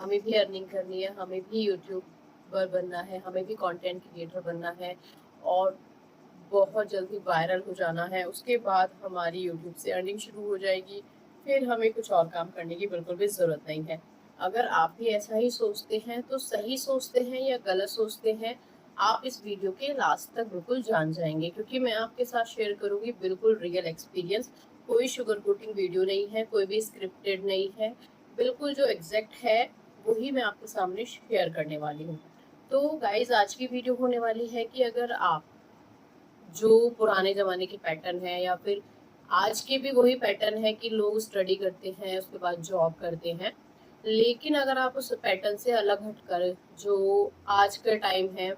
हमें भी अर्निंग करनी है, हमें भी यूट्यूबर बनना है, हमें भी कंटेंट क्रिएटर बनना है और बहुत जल्दी वायरल हो जाना है। उसके बाद हमारी यूट्यूब से अर्निंग शुरू हो जाएगी, फिर हमें कुछ और काम करने की बिल्कुल भी ज़रूरत नहीं है। अगर आप भी ऐसा ही सोचते हैं तो सही सोचते हैं या गलत सोचते हैं, आप इस वीडियो के लास्ट तक बिल्कुल जान जाएंगे, क्योंकि मैं आपके साथ शेयर करूंगी बिल्कुल रियल एक्सपीरियंस। कोई शुगर कोटिंग वीडियो नहीं है, कोई भी स्क्रिप्टेड नहीं है, बिल्कुल जो एग्जैक्ट है वही मैं आपके सामने शेयर करने वाली हूँ। तो गाइज, आज की वीडियो होने वाली है कि अगर आप जो पुराने ज़माने के पैटर्न है या फिर आज के भी वही पैटर्न है कि लोग स्टडी करते हैं उसके बाद जॉब करते हैं, लेकिन अगर आप उस पैटर्न से अलग हटकर जो आज का टाइम है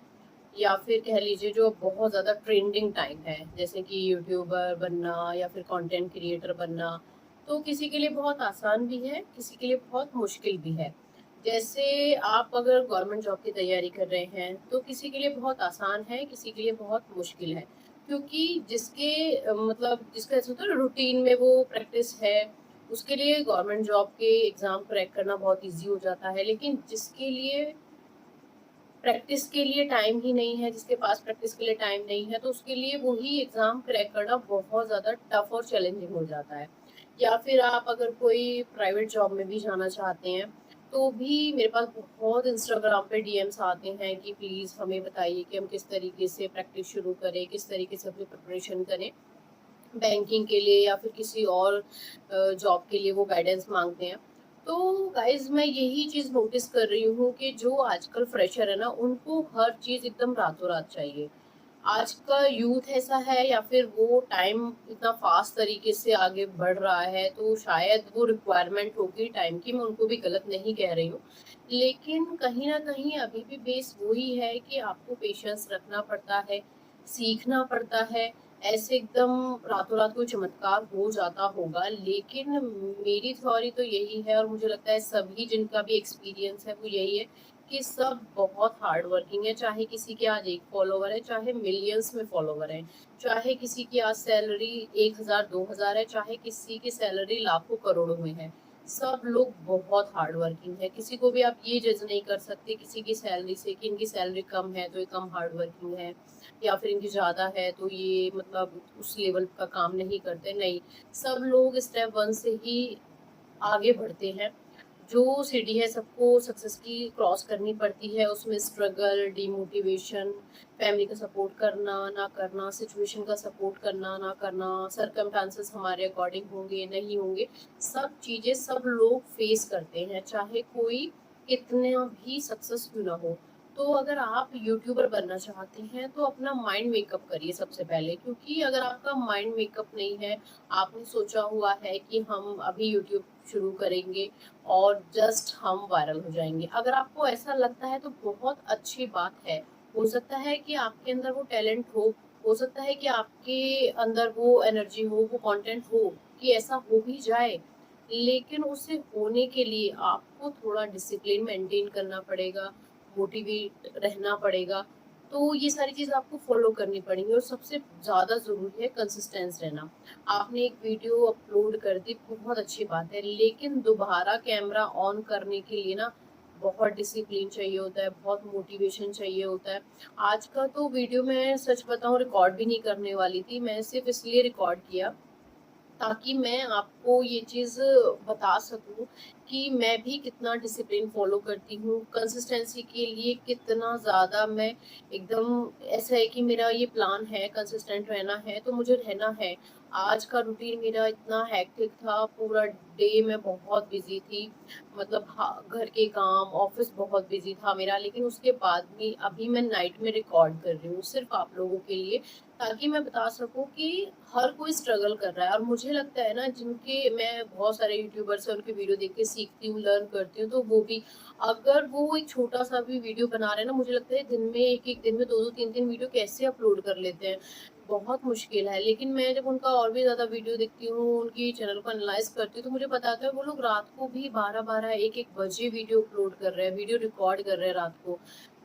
या फिर कह लीजिए जो बहुत ज़्यादा ट्रेंडिंग टाइम है, जैसे कि यूट्यूबर बनना या फिर कंटेंट क्रिएटर बनना, तो किसी के लिए बहुत आसान भी है, किसी के लिए बहुत मुश्किल भी है। जैसे आप अगर गवर्नमेंट जॉब की तैयारी कर रहे हैं तो किसी के लिए बहुत आसान है, किसी के लिए बहुत मुश्किल है, क्योंकि जिसके मतलब जिसका ऐसा होता है रूटीन में वो प्रैक्टिस है, उसके लिए गवर्नमेंट जॉब के एग्जाम क्रैक करना बहुत इजी हो जाता है। लेकिन जिसके लिए प्रैक्टिस के लिए टाइम ही नहीं है, जिसके पास प्रैक्टिस के लिए टाइम नहीं है, तो उसके लिए वही एग्जाम क्रैक करना बहुत ज़्यादा टफ और चैलेंजिंग हो जाता है। या फिर आप अगर कोई प्राइवेट जॉब में भी जाना चाहते हैं, तो भी मेरे पास बहुत इंस्टाग्राम पे डीएम्स आते हैं कि प्लीज़ हमें बताइए कि हम किस तरीके से प्रैक्टिस शुरू करें, किस तरीके से अपनी प्रिपरेशन करें बैंकिंग के लिए या फिर किसी और जॉब के लिए वो गाइडेंस मांगते हैं। तो गाइज, मैं यही चीज़ नोटिस कर रही हूँ कि जो आजकल फ्रेशर है ना, उनको हर चीज़ एकदम रातों रात चाहिए। आज का यूथ ऐसा है या फिर वो टाइम इतना फास्ट तरीके से आगे बढ़ रहा है, तो शायद वो रिक्वायरमेंट होगी टाइम की, मैं उनको भी गलत नहीं कह रही हूँ। लेकिन कहीं ना कहीं अभी भी बेस वही है कि आपको पेशेंस रखना पड़ता है, सीखना पड़ता है। ऐसे एकदम रातों रात कोई चमत्कार हो जाता होगा, लेकिन मेरी थ्योरी तो यही है और मुझे लगता है सभी जिनका भी एक्सपीरियंस है वो यही है कि सब बहुत हार्ड वर्किंग है। चाहे किसी के आज एक फॉलोवर है, चाहे मिलियंस में फॉलोवर है, चाहे किसी की आज सैलरी 1,000 2,000 है, चाहे किसी की सैलरी लाखों करोड़ों में है, सब लोग बहुत हार्ड वर्किंग है। किसी को भी आप ये जज नहीं कर सकते किसी की सैलरी से कि इनकी सैलरी कम है तो ये कम हार्ड वर्किंग है, या फिर इनकी ज़्यादा है तो ये मतलब उस लेवल का काम नहीं करते। नहीं, सब लोग स्टेप वन से ही आगे बढ़ते हैं। जो सीढ़ी है सबको सक्सेस की क्रॉस करनी पड़ती है, उसमें स्ट्रगल, डिमोटिवेशन, फैमिली का सपोर्ट करना ना करना, सिचुएशन का सपोर्ट करना ना करना, सरकमस्टांसेस हमारे अकॉर्डिंग होंगे नहीं होंगे, सब चीज़ें सब लोग फेस करते हैं, चाहे कोई कितना भी सक्सेस क्यों ना हो। तो अगर आप यूट्यूबर बनना चाहते हैं तो अपना माइंड मेकअप करिए सबसे पहले, क्योंकि अगर आपका माइंड मेकअप नहीं है, आपने सोचा हुआ है कि हम अभी यूट्यूब शुरू करेंगे और जस्ट हम वायरल हो जाएंगे, अगर आपको ऐसा लगता है तो बहुत अच्छी बात है। हो सकता है कि आपके अंदर वो टैलेंट हो सकता है कि आपके अंदर वो एनर्जी हो, वो कंटेंट हो कि ऐसा हो भी जाए, लेकिन उसे होने के लिए आपको थोड़ा डिसिप्लिन मेंटेन करना पड़ेगा, मोटिवेट रहना पड़ेगा। तो ये सारी चीज़ आपको फॉलो करनी पड़ेंगी और सबसे ज़्यादा ज़रूरी है कंसिस्टेंस रहना। आपने एक वीडियो अपलोड कर दी, बहुत अच्छी बात है, लेकिन दोबारा कैमरा ऑन करने के लिए ना बहुत डिसिप्लिन चाहिए होता है, बहुत मोटिवेशन चाहिए होता है। आज का तो वीडियो मैं सच बताऊं रिकॉर्ड भी नहीं करने वाली थी, मैं सिर्फ इसलिए रिकॉर्ड किया ताकि मैं आपको ये चीज़ बता सकूं कि मैं भी कितना डिसिप्लिन फॉलो करती हूँ, कंसिस्टेंसी के लिए कितना ज़्यादा मैं एकदम ऐसा है कि मेरा ये प्लान है, कंसिस्टेंट रहना है तो मुझे रहना है। आज का रूटीन मेरा इतना हेक्टिक था, पूरा डे मैं बहुत बिजी थी, मतलब घर के काम, ऑफिस बहुत बिजी था मेरा, लेकिन उसके बाद भी अभी मैं नाइट में रिकॉर्ड कर रही हूँ सिर्फ आप लोगों के लिए, ताकि मैं बता सकूं कि हर कोई स्ट्रगल कर रहा है। और मुझे लगता है ना, जिनके मैं बहुत सारे यूट्यूबर्स हैं उनके वीडियो देख के सीखती हूँ, लर्न करती हूँ, तो वो भी अगर वो एक छोटा सा भी वीडियो बना रहे हैं ना, मुझे लगता है दिन में एक एक दिन में दो दो तीन तीन वीडियो कैसे अपलोड कर लेते हैं, बहुत मुश्किल है। लेकिन मैं जब उनका और भी ज़्यादा वीडियो देखती हूँ, उनकी चैनल को एनालाइज करती हूँ, तो मुझे पता है वो लोग रात को भी 12-12 1-1 बजे वीडियो अपलोड कर रहे हैं, वीडियो रिकॉर्ड कर रहे हैं रात को।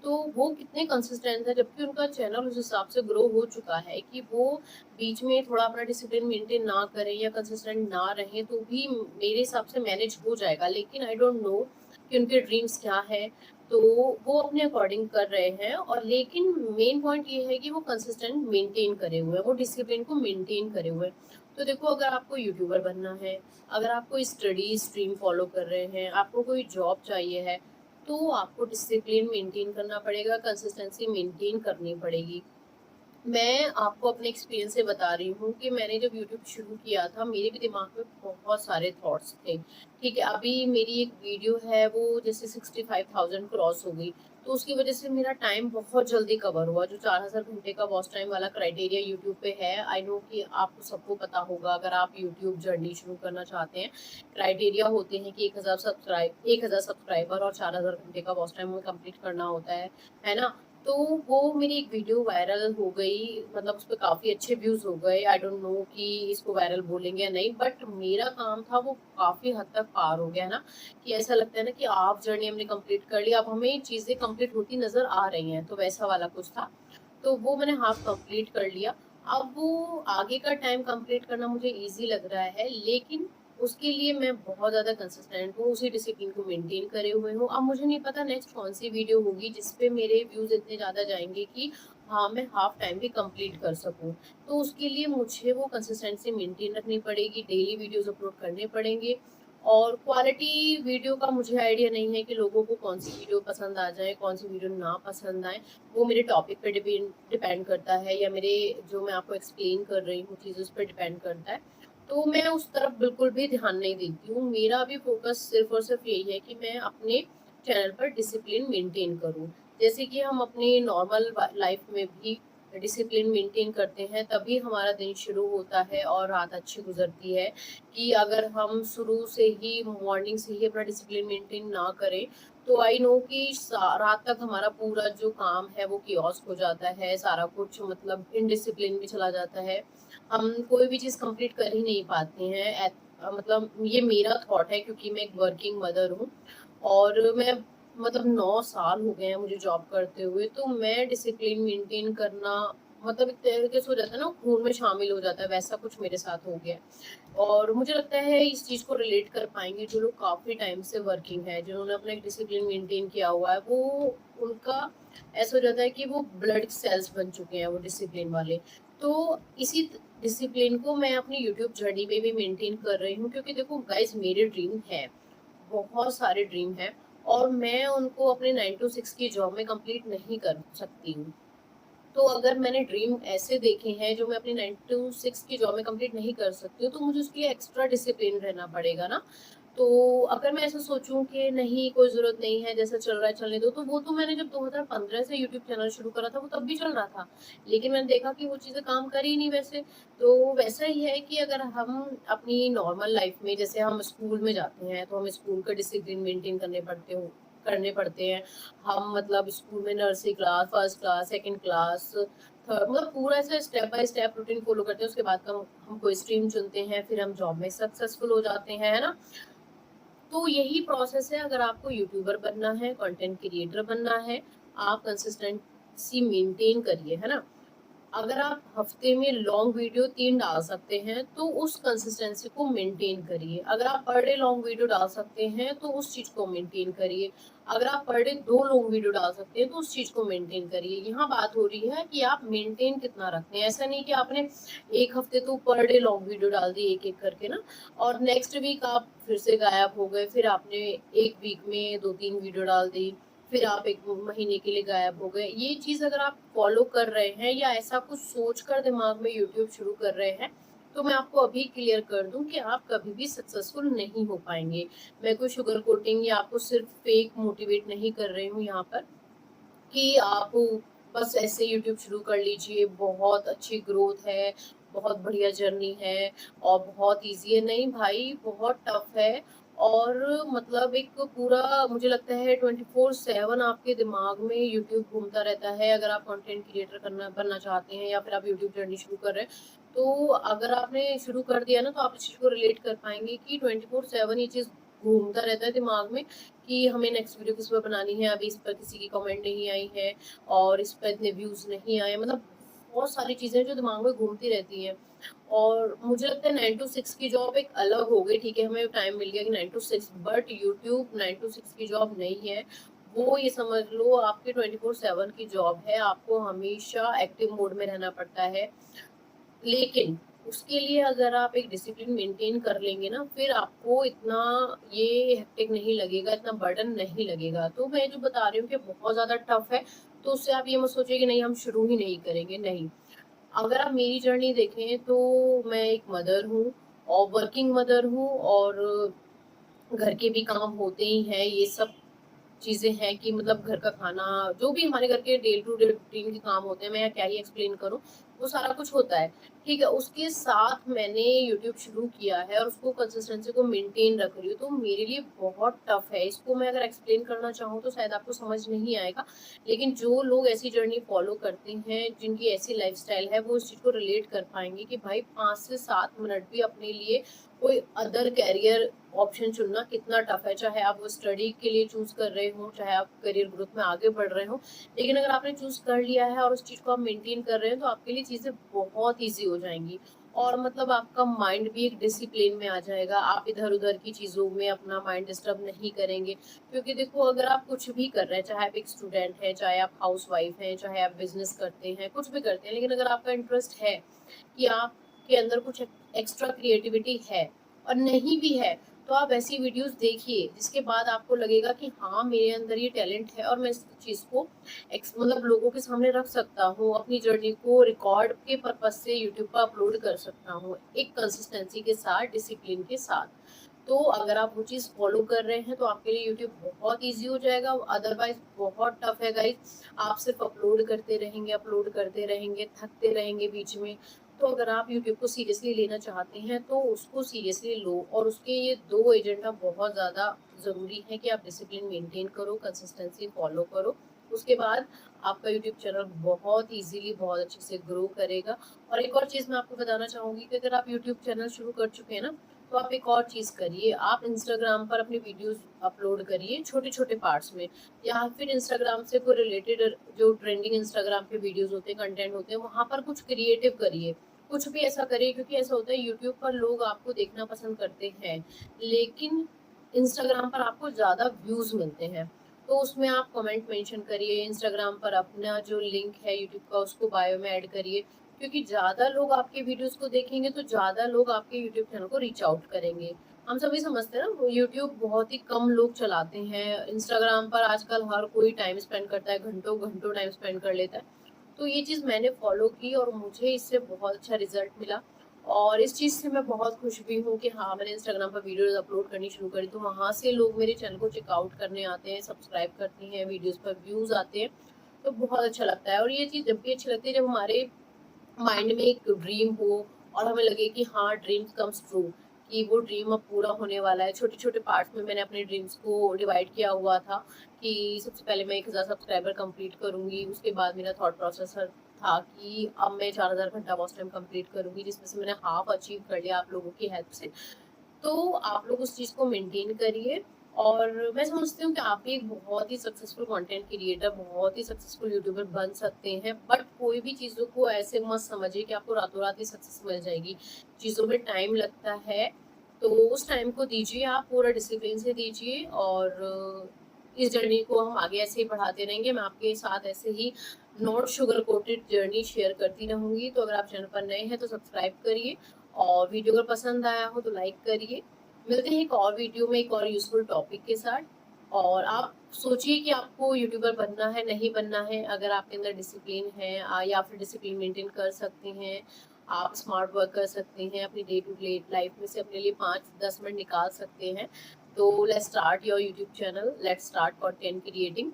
तो वो कितने कंसिस्टेंट है, जबकि उनका चैनल उस हिसाब से ग्रो हो चुका है कि वो बीच में थोड़ा अपना डिसिप्लिन मेंटेन ना करें या कंसिस्टेंट ना रहें तो भी मेरे हिसाब से मैनेज हो जाएगा। लेकिन आई डोंट नो कि उनके ड्रीम्स क्या है, तो वो अपने अकॉर्डिंग कर रहे हैं। और लेकिन मेन पॉइंट ये है कि वो कंसिस्टेंट मेंटेन करे हुए हैं, वो डिसिप्लिन को मेंटेन करे हुए हैं। तो देखो, अगर आपको यूट्यूबर बनना है, अगर आप कोई स्टडी स्ट्रीम फॉलो कर रहे हैं, आपको कोई जॉब चाहिए है, तो आपको डिसिप्लिन मेंटेन करना पड़ेगा, कंसिस्टेंसी मेंटेन करनी पड़ेगी। मैं आपको अपने एक्सपीरियंस से बता रही हूँ कि मैंने जब यूट्यूब शुरू किया था, मेरे भी दिमाग में बहुत सारे थॉट्स थे। ठीक है, अभी मेरी एक वीडियो है वो जैसे 65,000 क्रॉस हो गई, तो उसकी वजह से मेरा टाइम बहुत जल्दी कवर हुआ। जो 4,000 घंटे का वॉच टाइम वाला क्राइटेरिया यूट्यूब पे है, आई नो कि आपको सबको पता होगा। अगर आप यूट्यूब जर्नी शुरू करना चाहते हैं, क्राइटेरिया होते हैं कि 1,000 सब्सक्राइबर और 4,000 घंटे का वॉच टाइम हमें कंप्लीट करना होता है ना। तो वो मेरी एक वीडियो वायरल हो गई, मतलब उस पे काफ़ी अच्छे व्यूज़ हो गए। आई डोंट नो कि इसको वायरल बोलेंगे या नहीं, बट मेरा काम था वो काफ़ी हद तक पार हो गया ना, कि ऐसा लगता है ना कि आप जर्नी हमने कंप्लीट कर ली, अब हमें चीज़ें कंप्लीट होती नज़र आ रही हैं, तो वैसा वाला कुछ था। तो वो मैंने हाफ कंप्लीट कर लिया। अब वो आगे का टाइम कंप्लीट करना मुझे ईज़ी लग रहा है, लेकिन उसके लिए मैं बहुत ज़्यादा कंसिस्टेंट हूँ, उसी डिसिप्लिन को मेंटेन करे हुए हूँ। अब मुझे नहीं पता नेक्स्ट कौन-सी वीडियो होगी जिस पे मेरे व्यूज़ इतने ज़्यादा जाएँगे कि हाँ, मैं हाफ टाइम भी कंप्लीट कर सकूँ। तो उसके लिए मुझे वो कंसिस्टेंसी मेंटेन रखनी पड़ेगी, डेली वीडियोज़ अपलोड करने पड़ेंगे। और क्वालिटी वीडियो का मुझे आइडिया नहीं है कि लोगों को कौन-सी वीडियो पसंद आ जाए, कौन-सी वीडियो ना पसंद आए। वो मेरे टॉपिक पे डिपेंड करता है, या मेरे जो मैं आपको एक्सप्लेन कर रही हूँ चीज़, उस पे डिपेंड करता है। तो मैं उस तरफ बिल्कुल भी ध्यान नहीं देती हूँ। मेरा भी फ़ोकस सिर्फ़ और सिर्फ़ यही है कि मैं अपने चैनल पर डिसिप्लिन मेंटेन करूँ। जैसे कि हम अपनी नॉर्मल लाइफ़ में भी डिसिप्लिन मेंटेन करते हैं, तभी हमारा दिन शुरू होता है और रात अच्छी गुज़रती है। कि अगर हम शुरू से ही मॉर्निंग से ही अपना डिसिप्लिन मेंटेन ना करें, तो आई नो कि रात तक हमारा पूरा जो काम है वो कियोस्क हो जाता है, सारा कुछ मतलब इनडिसिप्लिन में चला जाता है। हम कोई भी चीज़ कंप्लीट कर ही नहीं पाते हैं। मतलब ये मेरा थॉट है, क्योंकि मैं एक वर्किंग मदर हूँ और मैं मतलब 9 साल हो गए हैं मुझे जॉब करते हुए, तो मैं डिसिप्लिन मेंटेन करना मतलब एक तरीके से हो जाता है ना, खून में शामिल हो जाता है, वैसा कुछ मेरे साथ हो गया है। और मुझे लगता है इस चीज़ को रिलेट कर पाएँगे जो लोग काफ़ी टाइम से वर्किंग है, जिन्होंने अपना एक डिसिप्लिन मेंटेन किया हुआ है, वो उनका ऐसा हो जाता है कि वो ब्लड सेल्स बन चुके हैं वो डिसिप्लिन वाले। तो इसी डिसिप्लिन को मैं अपनी यूट्यूब जर्नी पे भी मेंटेन कर रही हूँ, क्योंकि देखो गाइस, मेरे ड्रीम हैं, बहुत सारे ड्रीम हैं, और मैं उनको अपने 9 टू 6 की जॉब में कंप्लीट नहीं कर सकती हूँ। तो अगर मैंने ड्रीम ऐसे देखे हैं जो मैं अपनी 9 टू 6 की जॉब में कंप्लीट नहीं कर सकती हूँ, तो मुझे उसके लिए एक्स्ट्रा डिसिप्लिन रहना पड़ेगा ना। तो अगर मैं ऐसा सोचूं कि नहीं, कोई ज़रूरत नहीं है, जैसा चल रहा है चलने दो, तो वो तो मैंने जब 2015 से यूट्यूब चैनल शुरू करा था वो तब भी चल रहा था। लेकिन मैंने देखा कि वो चीज़ें काम कर ही नहीं वैसे। तो वैसा ही है कि अगर हम अपनी नॉर्मल लाइफ में, जैसे हम स्कूल में जाते हैं, तो हमें स्कूल का डिसिप्लिन मेंटेन करने पड़ते हैं। हम मतलब स्कूल में nursery class, first class, second class, third, मतलब पूरा ऐसे step by step routine follow करते हैं। उसके बाद हम कोई स्ट्रीम चुनते हैं, फिर हम जॉब में सक्सेसफुल हो जाते हैं, है ना। तो यही प्रोसेस है, अगर आपको यूट्यूबर बनना है, कंटेंट क्रिएटर बनना है, आप कंसिस्टेंसी मेंटेन करिए, है ना। अगर आप हफ्ते में लॉन्ग वीडियो 3 डाल सकते हैं, तो उस कंसिस्टेंसी को मेंटेन करिए। अगर आप पर डे लॉन्ग वीडियो डाल सकते हैं, तो उस चीज़ को मेंटेन करिए। अगर आप पर डे 2 लॉन्ग वीडियो डाल सकते हैं, तो उस चीज़ को मेंटेन करिए। यहाँ बात हो रही है कि आप मेंटेन कितना रखते हैं। ऐसा नहीं कि आपने 1 हफ्ते तो पर डे लॉन्ग वीडियो डाल दी एक-एक करके ना, और नेक्स्ट वीक आप फिर से गायब हो गए। फिर आपने 1 वीक में 2-3 वीडियो डाल दी, फिर आप 1 महीने के लिए गायब हो गए। ये चीज़ अगर आप फ़ॉलो कर रहे हैं, या ऐसा कुछ सोचकर दिमाग में यूट्यूब शुरू कर रहे हैं, तो मैं आपको अभी क्लियर कर दूँ कि आप कभी भी सक्सेसफुल नहीं हो पाएँगे। मैं कोई शुगर कोटिंग या आपको सिर्फ़ फ़ेक मोटिवेट नहीं कर रही हूँ यहाँ पर, कि आप बस ऐसे यूट्यूब शुरू कर लीजिए, बहुत अच्छी ग्रोथ है, बहुत बढ़िया जर्नी है और बहुत ईज़ी है। नहीं भाई, बहुत टफ़ है। और मतलब एक पूरा मुझे लगता है 24/7 आपके दिमाग में यूट्यूब घूमता रहता है। अगर आप कंटेंट क्रिएटर करना बनना चाहते हैं, या फिर आप यूट्यूब जर्नी शुरू कर रहे हैं, तो अगर आपने शुरू कर दिया ना, तो आप इस चीज़ को रिलेट कर पाएँगे कि 24/7 ये चीज़ घूमता रहता है दिमाग में, कि हमें नेक्स्ट वीडियो किस पे बनानी है, अभी इस पर किसी की कमेंट नहीं आई है और इस पे इतने व्यूज़ नहीं आए। मतलब बहुत सारी चीज़ें जो दिमाग में घूमती रहती हैं। और मुझे लगता है 9 टू 6 की जॉब एक अलग हो गई, ठीक है, हमें टाइम मिल गया कि 9 टू 6, बट यूट्यूब 9 टू 6 की जॉब नहीं है। वो ये समझ लो आपकी 24/7 की जॉब है, आपको हमेशा एक्टिव मोड में रहना पड़ता है। लेकिन उसके लिए अगर आप एक डिसिप्लिन मेंटेन कर लेंगे ना, फिर आपको इतना ये हेक्टिक नहीं लगेगा, इतना बर्डन नहीं लगेगा। तो मैं जो बता रही हूँ कि बहुत ज़्यादा टफ है, तो उससे आप ये मत सोचिए कि नहीं हम शुरू ही नहीं करेंगे, नहीं। अगर आप मेरी जर्नी देखें तो मैं एक मदर हूँ और वर्किंग मदर हूँ, और घर के भी काम होते ही हैं, ये सब चीज़ें हैं कि मतलब घर का खाना, जो भी हमारे घर के डे टू डे रूटीन के काम होते हैं, मैं क्या ही एक्सप्लेन करूँ, वो सारा कुछ होता है, ठीक है। उसके साथ मैंने यूट्यूब शुरू किया है और उसको कंसिस्टेंसी को मेंटेन रख रही हूँ, तो मेरे लिए बहुत टफ है। इसको मैं अगर एक्सप्लेन करना चाहूँ तो शायद आपको समझ नहीं आएगा, लेकिन जो लोग ऐसी जर्नी फॉलो करते हैं, जिनकी ऐसी लाइफस्टाइल है, वो इस चीज़ को रिलेट कर पाएंगे कि भाई 5 से 7 मिनट भी अपने लिए कोई अदर कैरियर ऑप्शन चुनना कितना टफ है। चाहे आप वो स्टडी के लिए चूज कर रहे हो, चाहे आप करियर ग्रोथ में आगे बढ़ रहे हो, लेकिन अगर आपने चूज कर लिया है और उस चीज को आप मेंटेन कर रहे हैं, तो आपके लिए चीजें बहुत ईजी हो जाएंगी। और मतलब आपका माइंड भी एक डिसिप्लिन में आ जाएगा, आप इधर उधर की चीजों में अपना माइंड डिस्टर्ब नहीं करेंगे। क्योंकि देखो, अगर आप कुछ भी कर रहे हैं, चाहे आप एक स्टूडेंट हैं, चाहे आप हाउस वाइफ हैं, चाहे आप बिजनेस करते हैं, कुछ भी करते हैं, लेकिन अगर आपका इंटरेस्ट है कि आपके अंदर कुछ एक्स्ट्रा क्रिएटिविटी है और नहीं भी है, तो आप ऐसी वीडियोस देखिए जिसके बाद आपको लगेगा कि हाँ, मेरे अंदर ये टैलेंट है और मैं इस चीज़ को मतलब लोगों के सामने रख सकता हूँ, अपनी जर्नी को रिकॉर्ड के पर्पज से यूट्यूब पर अपलोड कर सकता हूँ, एक कंसिस्टेंसी के साथ, डिसिप्लिन के साथ। तो अगर आप वो चीज़ फॉलो कर रहे हैं तो आपके लिए यूट्यूब बहुत ईजी हो जाएगा, अदरवाइज बहुत टफ है गाइज। आप सिर्फ अपलोड करते रहेंगे, थकते रहेंगे बीच में। तो अगर आप यूट्यूब को सीरियसली लेना चाहते हैं तो उसको सीरियसली लो, और उसके ये 2 एजेंडा बहुत ज़्यादा ज़रूरी है कि आप डिसिप्लिन मेंटेन करो, कंसिस्टेंसी फॉलो करो। उसके बाद आपका यूट्यूब चैनल बहुत इजीली, बहुत अच्छे से ग्रो करेगा। और एक और चीज़ मैं आपको बताना चाहूँगी कि अगर आप यूट्यूब चैनल शुरू कर चुके हैं ना, तो आप एक और चीज़ करिए, आप इंस्टाग्राम पर अपनी वीडियोस अपलोड करिए छोटे छोटे पार्ट्स में, या फिर इंस्टाग्राम से कोई रिलेटेड जो ट्रेंडिंग इंस्टाग्राम पे वीडियोस होते हैं, कंटेंट होते हैं, वहाँ पर कुछ क्रिएटिव करिए, कुछ भी ऐसा करिए। क्योंकि ऐसा होता है, यूट्यूब पर लोग आपको देखना पसंद करते हैं, लेकिन इंस्टाग्राम पर आपको ज़्यादा व्यूज़ मिलते हैं। तो उसमें आप कमेंट मेंशन करिए, इंस्टाग्राम पर अपना जो लिंक है यूट्यूब का उसको बायो में ऐड करिए। क्योंकि ज़्यादा लोग आपके वीडियोस को देखेंगे तो ज़्यादा लोग आपके यूट्यूब चैनल को रीच आउट करेंगे। हम सभी समझते हैं ना, यूट्यूब बहुत ही कम लोग चलाते हैं। इंस्टाग्राम पर आजकल हर कोई टाइम स्पेंड करता है, घंटों घंटों टाइम स्पेंड कर लेता है। तो ये चीज़ मैंने फॉलो की और मुझे इससे बहुत अच्छा रिजल्ट मिला, और इस चीज़ से मैं बहुत खुश भी हूँ कि हाँ, मैंने इंस्टाग्राम पर वीडियोस अपलोड करनी शुरू करी, तो वहाँ से लोग मेरे चैनल को चेकआउट करने आते हैं, सब्सक्राइब करते हैं, वीडियोस पर व्यूज़ आते हैं। तो बहुत अच्छा लगता है। और ये चीज़ जब भी अच्छी लगती है जब हमारे माइंड में एक ड्रीम हो और हमें लगे कि हाँ, ड्रीम्स कम्स ट्रू, कि वो ड्रीम अब पूरा होने वाला है। छोटे छोटे पार्ट्स में मैंने अपने ड्रीम्स को डिवाइड किया हुआ था कि सबसे पहले मैं 1000 सब्सक्राइबर कंप्लीट करूंगी, उसके बाद मेरा थॉट प्रोसेस था कि अब मैं 4000 घंटा वॉच टाइम कंप्लीट करूंगी, जिसमें से मैंने हाफ अचीव कर लिया आप लोगों की हेल्प से। तो आप लोग उस चीज़ को मेंटेन करिए, और मैं समझती हूँ कि आप भी एक बहुत ही सक्सेसफुल कंटेंट क्रिएटर, बहुत ही सक्सेसफुल यूट्यूबर बन सकते हैं। बट कोई भी चीज़ों को ऐसे मत समझिए कि आपको रातों रात ही सक्सेस मिल जाएगी। चीज़ों में टाइम लगता है, तो उस टाइम को दीजिए, आप पूरा डिसिप्लिन से दीजिए। और इस जर्नी को हम आगे ऐसे ही बढ़ाते रहेंगे। मैं आपके साथ ऐसे ही not sugar coated journey share करती रहूँगी। तो अगर आप चैनल पर नए हैं तो सब्सक्राइब करिए, और वीडियो अगर पसंद आया हो तो लाइक करिए। मिलते हैं एक और वीडियो में एक और यूजफुल टॉपिक के साथ। और आप सोचिए कि आपको यूट्यूबर बनना है, नहीं बनना है। अगर आपके अंदर डिसिप्लिन है, या फिर डिसिप्लिन मेंटेन कर सकते हैं, आप स्मार्ट वर्क कर सकते हैं, अपनी डे टू डे लाइफ में से अपने लिए 5-10 मिनट निकाल सकते हैं, तो let's start your YouTube channel, let's start content creating.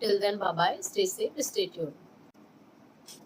Till then, bye bye, stay safe, stay tuned.